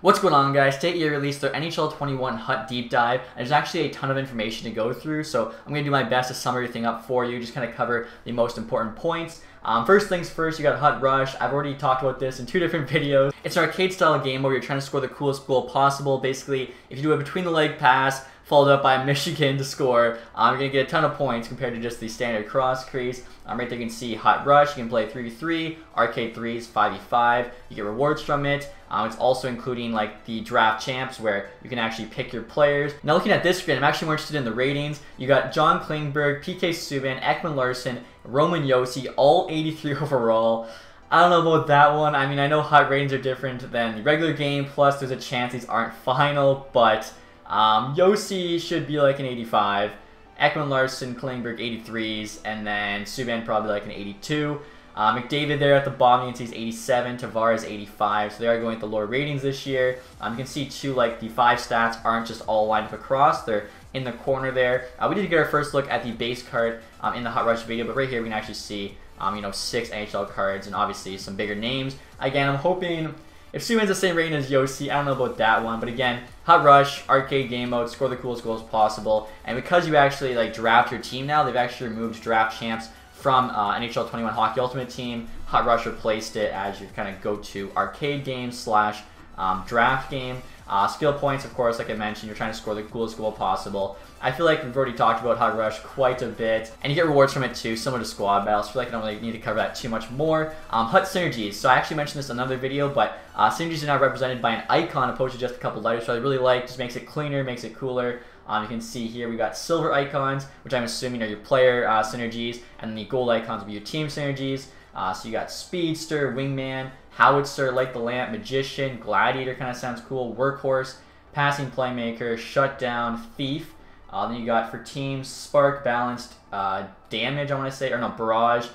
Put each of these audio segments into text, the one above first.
What's going on, guys? Today EA released their NHL 21 HUD deep dive. There's actually a ton of information to go through, so I'm going to do my best to sum everything up for you, just kind of cover the most important points. First things first, you got HUD Rush. I've already talked about this in 2 different videos. It's an arcade style game where you're trying to score the coolest goal possible. Basically, if you do a between the leg pass, followed up by Michigan to score, you're going to get a ton of points compared to just the standard cross crease. Right there you can see HUD Rush. You can play 3v3, arcade 3s, 5v5. You get rewards from it. It's also including like the draft champs where you can actually pick your players. Now looking at this screen, I'm actually more interested in the ratings. You got John Klingberg, PK Subban, Ekman Larson, Roman Josi, all 83 overall. I don't know about that one. I mean, I know HUD ratings are different than the regular game, plus there's a chance these aren't final, but Josi should be like an 85. Ekman Larson, Klingberg 83s, and then Subban probably like an 82. McDavid there at the bottom, you can see he's 87, Tavares 85, so they are going with the lower ratings this year. You can see too, like the 5 stats aren't just all lined up across, they're in the corner there. We did get our first look at the base card in the HUD Rush video, but right here we can actually see 6 NHL cards and obviously some bigger names. Again, I'm hoping if Subban's the same rating as Josi, I don't know about that one, but again, HUD Rush, arcade game mode, score the coolest goals possible, and because you actually like draft your team now, they've actually removed draft champs from NHL 21 Hockey Ultimate Team. HUD Rush replaced it as your kind of go-to arcade game slash draft game. Skill points, of course, like I mentioned, you're trying to score the coolest goal possible. I feel like we've already talked about HUD Rush quite a bit, and you get rewards from it too, similar to squad battles. I feel like I don't really need to cover that too much more. HUD Synergies. So I actually mentioned this in another video, but Synergies are now represented by an icon opposed to just a couple letters, so I really like. Just makes it cleaner, makes it cooler. You can see here we got silver icons, which I'm assuming are your player synergies, and the gold icons will be your team synergies. So you got Speedster, Wingman, Howitzer, Light the Lamp, Magician, Gladiator kind of sounds cool, Workhorse, Passing Playmaker, Shutdown, Thief. Then you got for teams Spark, Balanced, Damage, I want to say, or no, Barrage,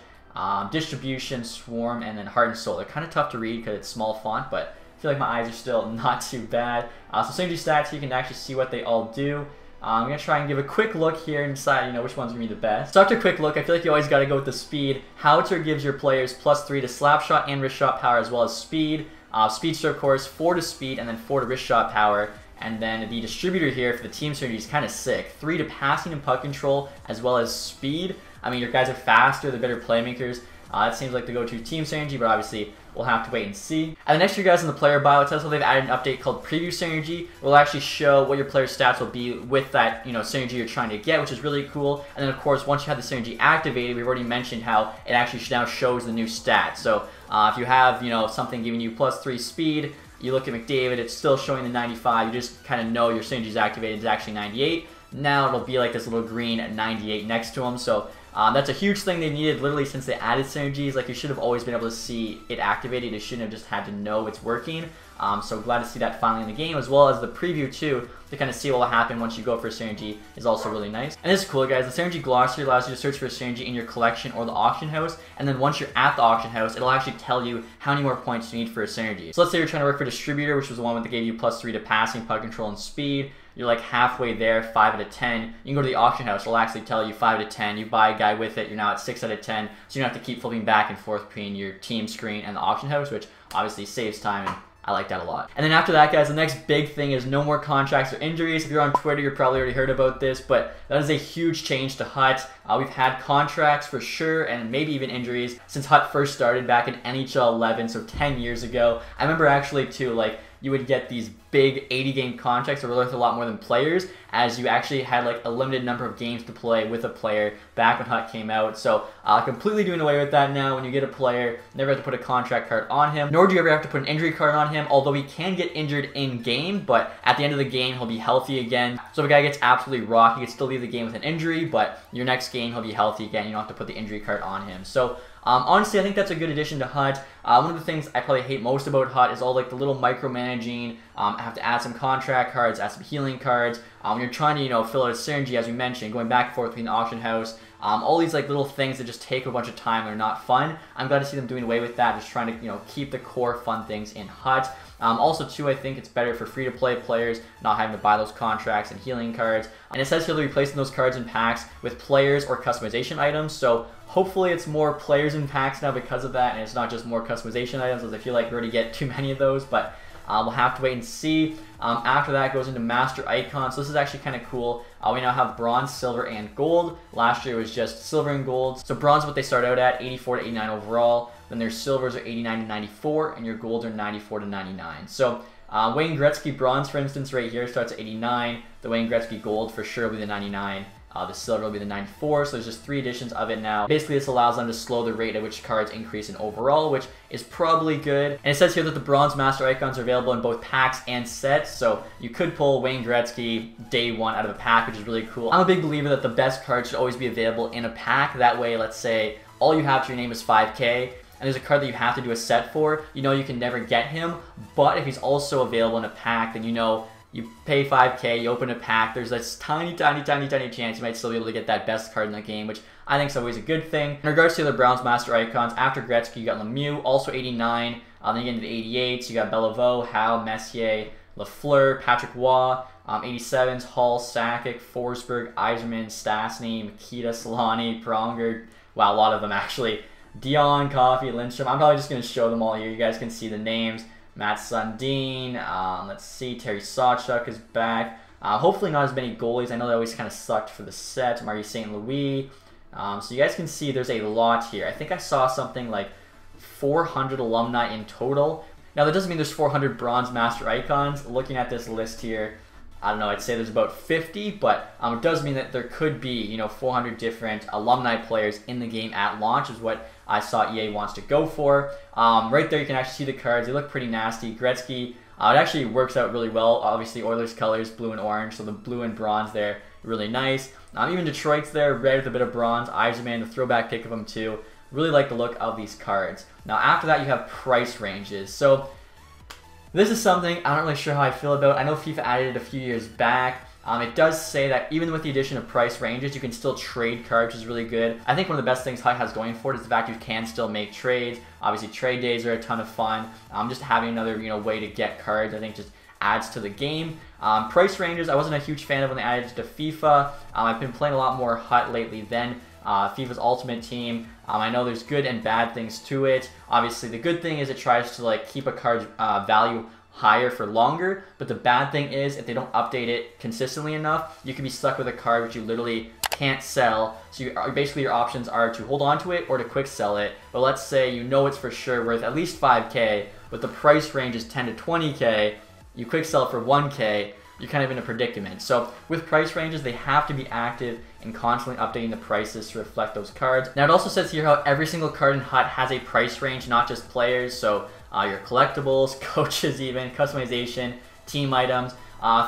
Distribution, Swarm, and then Heart and Soul. They're kind of tough to read because it's small font, but I feel like my eyes are still not too bad. So synergy stats, you can actually see what they all do. I'm going to try and give a quick look here and decide, which one's going to be the best. So after a quick look, I feel like you always got to go with the speed. Howitzer gives your players +3 to slap shot and wrist shot power as well as speed. Speedster, of course, 4 to speed and then 4 to wrist shot power. And then the distributor here for the team synergy is kind of sick. 3 to passing and puck control as well as speed. I mean, your guys are faster, they're better playmakers. That seems like the go-to team synergy, but obviously we'll have to wait and see. And then next to you guys in the player bio, it says how they've added an update called Preview Synergy. It will actually show what your player's stats will be with that synergy you're trying to get, which is really cool. And then of course, once you have the synergy activated, we've already mentioned how it actually now shows the new stats. So if you have something giving you +3 speed, you look at McDavid, it's still showing the 95. You just kind of know your synergy is activated. It's actually 98. Now it'll be like this little green at 98 next to him. So that's a huge thing they needed literally since they added synergies. Like, you should have always been able to see it activated. You shouldn't have just had to know it's working. So glad to see that finally in the game, as well as the preview too, to kind of see what will happen once you go for a synergy is also really nice. And this is cool, guys. The synergy glossary allows you to search for a synergy in your collection or the auction house, and then once you're at the auction house, it'll actually tell you how many more points you need for a synergy. So let's say you're trying to work for distributor, which was the one that gave you +3 to passing, puck control, and speed. You're like halfway there, 5 out of 10. You can go to the auction house, it'll actually tell you 5 out of 10. You buy a guy with it, you're now at 6 out of 10. So you don't have to keep flipping back and forth between your team screen and the auction house, which obviously saves time, and I like that a lot. And then after that, guys, the next big thing is no more contracts or injuries. If you're on Twitter, you've probably already heard about this, but that is a huge change to HUD. We've had contracts for sure, and maybe even injuries, since HUD first started back in NHL 11, so 10 years ago. I remember actually too, like, you would get these big 80-game contracts that were worth a lot more than players, as you actually had like a limited number of games to play with a player back when HUD came out. So completely doing away with that now. When you get a player, never have to put a contract card on him, nor do you ever have to put an injury card on him, although he can get injured in game, but at the end of the game, he'll be healthy again. So if a guy gets absolutely rocked, he can still leave the game with an injury, but your next game, he'll be healthy again. You don't have to put the injury card on him. So honestly, I think that's a good addition to HUD. One of the things I probably hate most about HUD is all like the little micromanaging. I have to add some contract cards, add some healing cards. When you're trying to, fill out a synergy, as we mentioned, going back and forth between the auction house, all these like little things that just take a bunch of time and are not fun. I'm glad to see them doing away with that, just trying to, keep the core fun things in HUD. Also, too, I think it's better for free-to-play players not having to buy those contracts and healing cards. And it says here they're replacing those cards in packs with players or customization items. So hopefully it's more players in packs now because of that, and it's not just more customization items, as I feel like we already get too many of those. But We'll have to wait and see. After that, it goes into Master Icons. So this is actually kind of cool. We now have Bronze, Silver, and Gold. Last year was just Silver and Gold. So Bronze is what they start out at, 84 to 89 overall. Then their Silvers are 89 to 94, and your Golds are 94 to 99. So Wayne Gretzky Bronze, for instance, right here starts at 89. The Wayne Gretzky Gold for sure will be the 99. The Silver will be the 94, so there's just 3 editions of it now. Basically, this allows them to slow the rate at which cards increase in overall, which is probably good. And it says here that the Bronze Master Icons are available in both packs and sets, so you could pull Wayne Gretzky day 1 out of a pack, which is really cool. I'm a big believer that the best cards should always be available in a pack. That way, let's say, all you have to your name is 5K, and there's a card that you have to do a set for, you know you can never get him, but if he's also available in a pack, then you know you pay 5K, you open a pack, there's this tiny chance you might still be able to get that best card in the game, which I think is always a good thing. In regards to the Browns Master Icons, after Gretzky, you got Lemieux, also 89. Then you get into the 88s, you got Beliveau, Howe, Messier, Lafleur, Patrick Waugh, 87s, Hall, Sakic, Forsberg, Yzerman, Stastny, Makita, Solani, Pronger. Wow, a lot of them actually. Dion, Coffey, Lindstrom. I'm probably just going to show them all here. You guys can see the names. Matt Sundin, let's see, Terry Sawchuk is back. Hopefully not as many goalies. I know they always kind of sucked for the set. Marie St. Louis. So you guys can see there's a lot here. I think I saw something like 400 alumni in total. Now that doesn't mean there's 400 Bronze Master Icons. Looking at this list here, I don't know, I'd say there's about 50, but it does mean that there could be, 400 different alumni players in the game at launch is what I saw EA wants to go for. Right there you can actually see the cards. They look pretty nasty. Gretzky, it actually works out really well. Obviously Oilers colors, blue and orange, so the blue and bronze there, really nice. Even Detroit's there, red with a bit of bronze. Yzerman, the throwback pick of them too. Really like the look of these cards. Now after that you have price ranges. So this is something I'm not really sure how I feel about. I know FIFA added it a few years back. It does say that even with the addition of price ranges, you can still trade cards, which is really good. I think one of the best things HUD has going for it is the fact you can still make trades. Obviously, trade days are a ton of fun. Just having another way to get cards, I think, just adds to the game. Price ranges, I wasn't a huge fan of when they added it to FIFA. I've been playing a lot more HUD lately than FIFA's Ultimate Team. I know there's good and bad things to it. Obviously, the good thing is it tries to keep a card's value higher for longer, but the bad thing is if they don't update it consistently enough, you can be stuck with a card which you literally can't sell. So basically your options are to hold on to it or to quick sell it. But let's say it's for sure worth at least 5K, but the price range is 10 to 20K, you quick sell it for 1K, you're kind of in a predicament. So with price ranges, they have to be active and constantly updating the prices to reflect those cards. Now it also says here how every single card in HUD has a price range, not just players. So your collectibles, coaches even, customization, team items.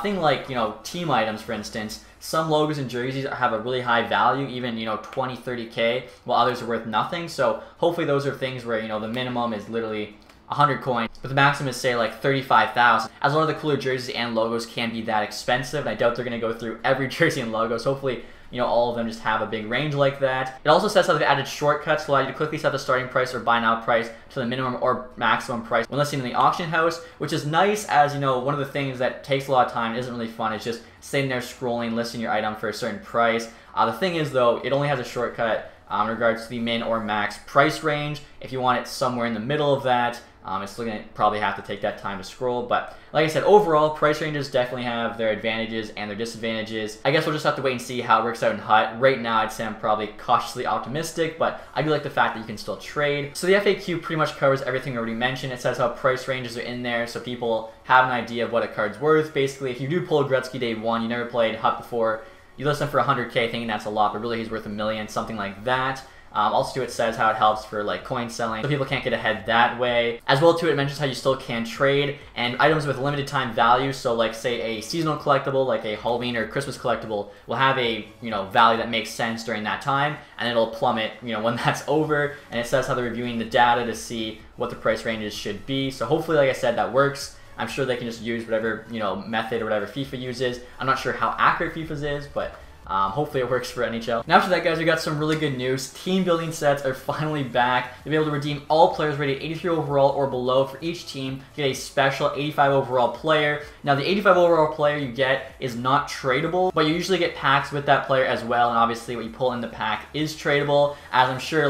Thing like, team items, for instance, some logos and jerseys have a really high value, even, 20, 30K, while others are worth nothing. So hopefully those are things where, the minimum is literally 100 coins, but the maximum is say like 35,000. As a lot of the cooler jerseys and logos can be that expensive, and I doubt they're going to go through every jersey and logo, so hopefully all of them just have a big range like that. It also says how they've added shortcuts to allow you to quickly set the starting price or buy now price to the minimum or maximum price when listing in the auction house, which is nice as, one of the things that takes a lot of time, isn't really fun, it's just sitting there scrolling, listing your item for a certain price. The thing is though, it only has a shortcut in regards to the min or max price range. If you want it somewhere in the middle of that, it's still going to probably have to take that time to scroll. But like I said, overall, price ranges definitely have their advantages and their disadvantages. I guess we'll just have to wait and see how it works out in HUD. Right now, I'd say I'm probably cautiously optimistic, but I do like the fact that you can still trade. So the FAQ pretty much covers everything I already mentioned. It says how price ranges are in there so people have an idea of what a card's worth. Basically, if you do pull a Gretzky Day 1, you never played HUD before, you list him for 100K thinking that's a lot, but really he's worth $1 million, something like that. Also, it says how it helps for coin selling, so people can't get ahead that way. As well, too, it mentions how you still can trade and items with limited time value. So, say a seasonal collectible, like a Halloween or Christmas collectible, will have a value that makes sense during that time, and it'll plummet when that's over. And it says how they're reviewing the data to see what the price ranges should be. So hopefully, like I said, that works. I'm sure they can just use whatever method or whatever FIFA uses. I'm not sure how accurate FIFA's is, but hopefully it works for NHL. Now after that, guys, we got some really good news. Team building sets are finally back. You'll be able to redeem all players rated 83 overall or below for each team. Get a special 85 overall player. Now the 85 overall player you get is not tradable, but you usually get packs with that player as well, and obviously what you pull in the pack is tradable, as I'm sure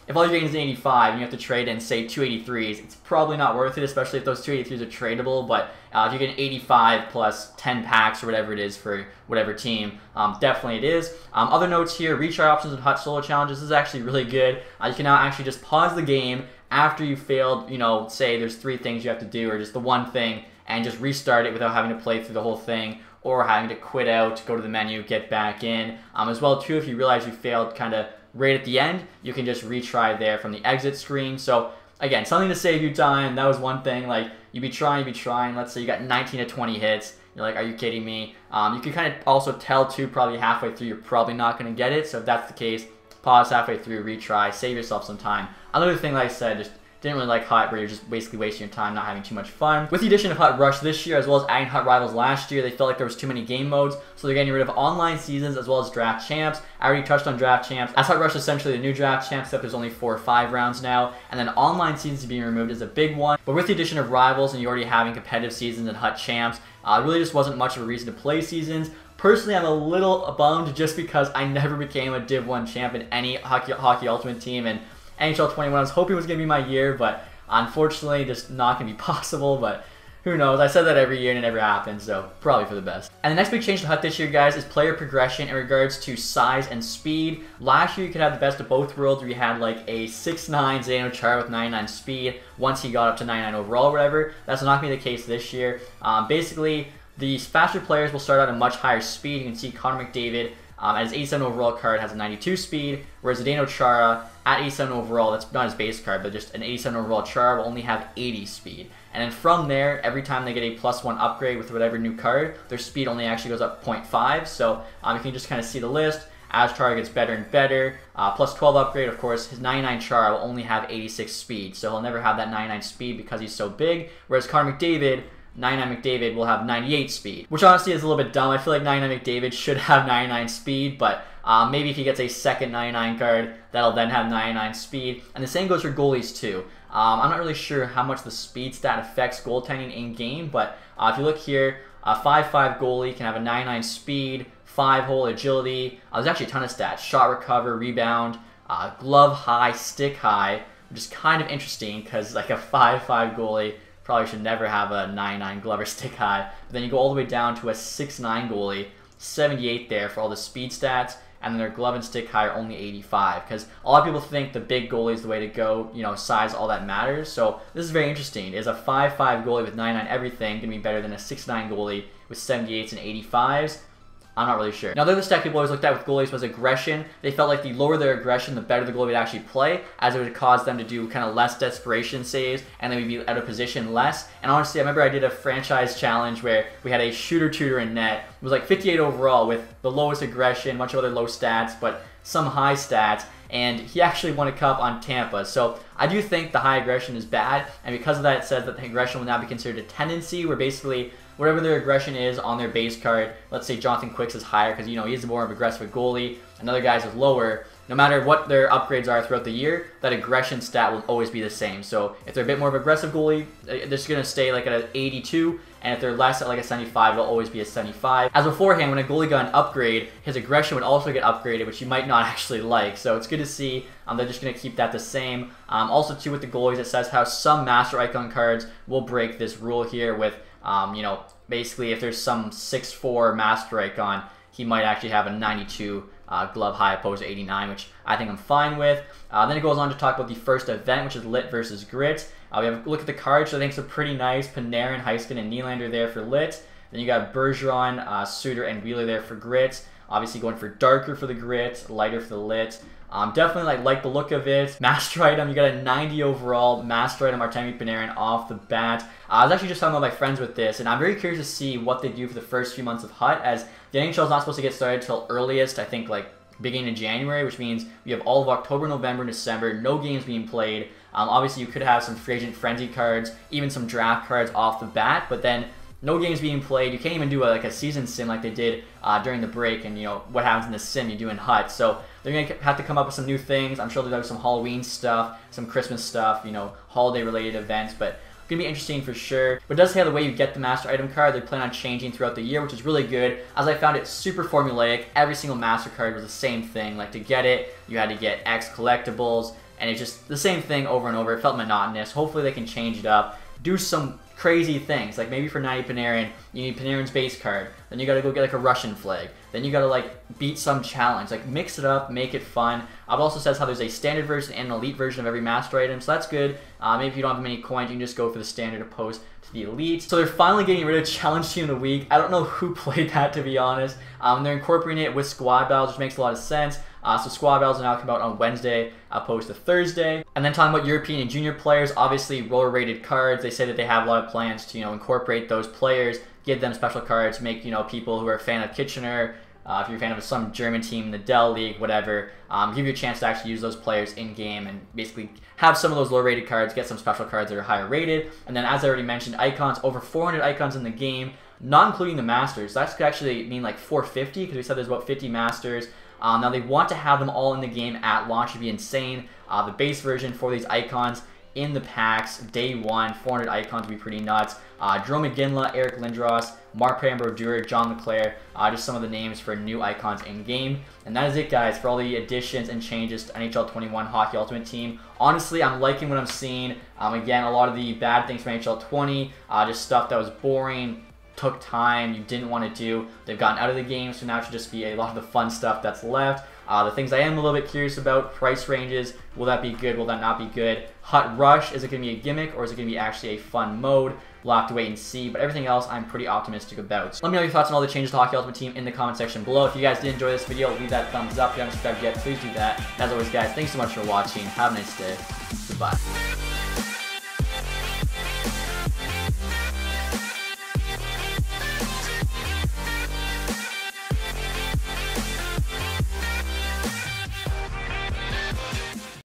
if all you're getting is an 85 and you have to trade in, say, 283s, it's probably not worth it, especially if those 283s are tradable. But if you get an 85 plus 10 packs or whatever it is for whatever team, definitely it is. Other notes here, retry options and HUD solo challenges is actually really good. You can now actually just pause the game after you failed, say there's 3 things you have to do or just the one thing, and just restart it without having to play through the whole thing or having to quit out, go to the menu, get back in. As well, too, if you realize you failed kind of right at the end, you can just retry there from the exit screen. So again, something to save you time. That was one thing. Like, you'd be trying. Let's say you got 19 to 20 hits. You're like, are you kidding me? You can kind of also tell, too, probably halfway through, you're probably not going to get it. So if that's the case, pause halfway through, retry, save yourself some time. Another thing, like I said, just didn't really like HUD, where you're just basically wasting your time, not having too much fun. With the addition of HUD Rush this year, as well as adding HUD Rivals last year, they felt like there was too many game modes, so they're getting rid of online seasons as well as draft champs. I already touched on draft champs, as HUD Rush is essentially the new draft champs, except there's only 4 or 5 rounds now, and then online seasons being removed is a big one. But with the addition of Rivals and you already having competitive seasons and HUD champs, it really just wasn't much of a reason to play seasons. Personally, I'm a little bummed just because I never became a Div 1 champ in any Hockey Ultimate team, and NHL 21 I was hoping was going to be my year, but unfortunately, just not going to be possible, but who knows? I said that every year and it never happens, so probably for the best. And the next big change to HUD this year, guys, is player progression in regards to size and speed. Last year, you could have the best of both worlds, where you had like a 6'9" Zdeno Chara with 99 speed once he got up to 99 overall or whatever. That's not going to be the case this year. Basically, the faster players will start out at a much higher speed. You can see Connor McDavid at his 87 overall card has a 92 speed, whereas Zdeno Chara at 87 overall, that's not his base card, but just an 87 overall Chara will only have 80 speed. And then from there, every time they get a +1 upgrade with whatever new card, their speed only actually goes up 0.5. So you can just kind of see the list. As Chara gets better and better, +12 upgrade, of course, his 99 Chara will only have 86 speed. So he'll never have that 99 speed because he's so big, whereas Connor McDavid, 99 McDavid will have 98 speed, which honestly is a little bit dumb. I feel like 99 McDavid should have 99 speed, but maybe if he gets a second 99 card, that'll then have 99 speed. And the same goes for goalies too. I'm not really sure how much the speed stat affects goaltending in game, but if you look here, a 5'5" goalie can have a 99 speed, 5-hole agility. There's actually a ton of stats: shot recover, rebound, glove high, stick high, which is kind of interesting because like a 5'5" goalie probably should never have a 99 glove or stick high. But then you go all the way down to a 6'9" goalie, 78 there for all the speed stats, and then their glove and stick high are only 85. Because a lot of people think the big goalie is the way to go, size, all that matters. So this is very interesting. Is a 5'5" goalie with 99 everything going to be better than a 6'9" goalie with 78s and 85s? I'm not really sure. Now, the other stat people always looked at with goalies was aggression. They felt like the lower their aggression, the better the goalie would actually play, as it would cause them to do kind of less desperation saves, and they would be out of position less. And honestly, I remember I did a franchise challenge where we had a shooter in net. It was like 58 overall with the lowest aggression, a bunch of other low stats, but some high stats, and he actually won a cup on Tampa. So I do think the high aggression is bad, and because of that, it says that the aggression will now be considered a tendency, where basically whatever their aggression is on their base card, let's say Jonathan Quick's is higher because, he's more of an aggressive goalie, another guy's is lower, no matter what their upgrades are throughout the year, that aggression stat will always be the same. So if they're a bit more of an aggressive goalie, they're just going to stay like at an 82, and if they're less at like a 75, it'll always be a 75. As beforehand, when a goalie got an upgrade, his aggression would also get upgraded, which you might not actually like. So it's good to see they're just going to keep that the same. Also, too, with the goalies, it says how some Master Icon cards will break this rule here with, basically if there's some 6'4" Master Icon, he might actually have a 92 glove high opposed to 89, which I think I'm fine with. Then it goes on to talk about the first event, which is Lit versus Grit. We have a look at the cards, which I think are pretty nice. Panarin, Heiskin, and Nylander there for Lit. Then you got Bergeron, Suter, and Wheeler there for Grit. Obviously going for darker for the Grit, lighter for the Lit. Definitely like the look of it. Master item, you got a 90 overall Master item Artemi Panarin off the bat. I was actually just talking about my friends with this, and I'm very curious to see what they do for the first few months of HUD, as the NHL is not supposed to get started till earliest, I think, like beginning of January, which means we have all of October, November, and December, no games being played. Obviously, you could have some free agent frenzy cards, even some draft cards off the bat, but then no games being played. You can't even do a season sim like they did during the break, and what happens in the sim you do in HUD. So they're going to have to come up with some new things. I'm sure there'll be some Halloween stuff, some Christmas stuff, holiday related events, but going to be interesting for sure. But it does say the way you get the Master Item card, they plan on changing throughout the year, which is really good, as I found it super formulaic. Every single Master card was the same thing. Like, to get it, you had to get X collectibles, and it's just the same thing over and over. It felt monotonous. Hopefully they can change it up, do some crazy things, like maybe for 90 Panarin, you need Panarin's base card, then you gotta go get like a Russian flag, then you gotta like beat some challenge, like mix it up, make it fun. It also says how there's a standard version and an elite version of every master item, so that's good. Maybe if you don't have many coins, you can just go for the standard opposed to the elite. So they're finally getting rid of challenge team of the week. I don't know who played that, to be honest. They're incorporating it with squad battles, which makes a lot of sense. So squad battles are now come out on Wednesday opposed to Thursday. And then talking about European and junior players, obviously roller rated cards. They say that they have a lot of plans to, incorporate those players, give them special cards, make, people who are a fan of Kitchener, if you're a fan of some German team in the Dell League, whatever, give you a chance to actually use those players in game and basically have some of those low rated cards, get some special cards that are higher rated. And then as I already mentioned, icons, over 400 icons in the game, not including the masters. So that could actually mean like 450 because we said there's about 50 masters. Now they want to have them all in the game at launch. It'd be insane. The base version for these icons in the packs, day one, 400 icons would be pretty nuts. Jerome McGinley, Eric Lindros, Mark Brodeur, John LeClaire, just some of the names for new icons in game. And that is it, guys, for all the additions and changes to NHL 21 Hockey Ultimate Team. Honestly, I'm liking what I'm seeing. Again, a lot of the bad things from NHL 20, just stuff that was boring, took time, you didn't want to do, they've gotten out of the game, so now it should just be a lot of the fun stuff that's left. The things I am a little bit curious about, price ranges, will that be good, will that not be good? HUD Rush, is it going to be a gimmick, or is it going to be actually a fun mode? We'll have to wait and see, but everything else I'm pretty optimistic about. So let me know your thoughts on all the changes to Hockey Ultimate Team in the comment section below. If you guys did enjoy this video, leave that thumbs up. If you haven't subscribed yet, please do that. And as always, guys, thanks so much for watching. Have a nice day. Goodbye.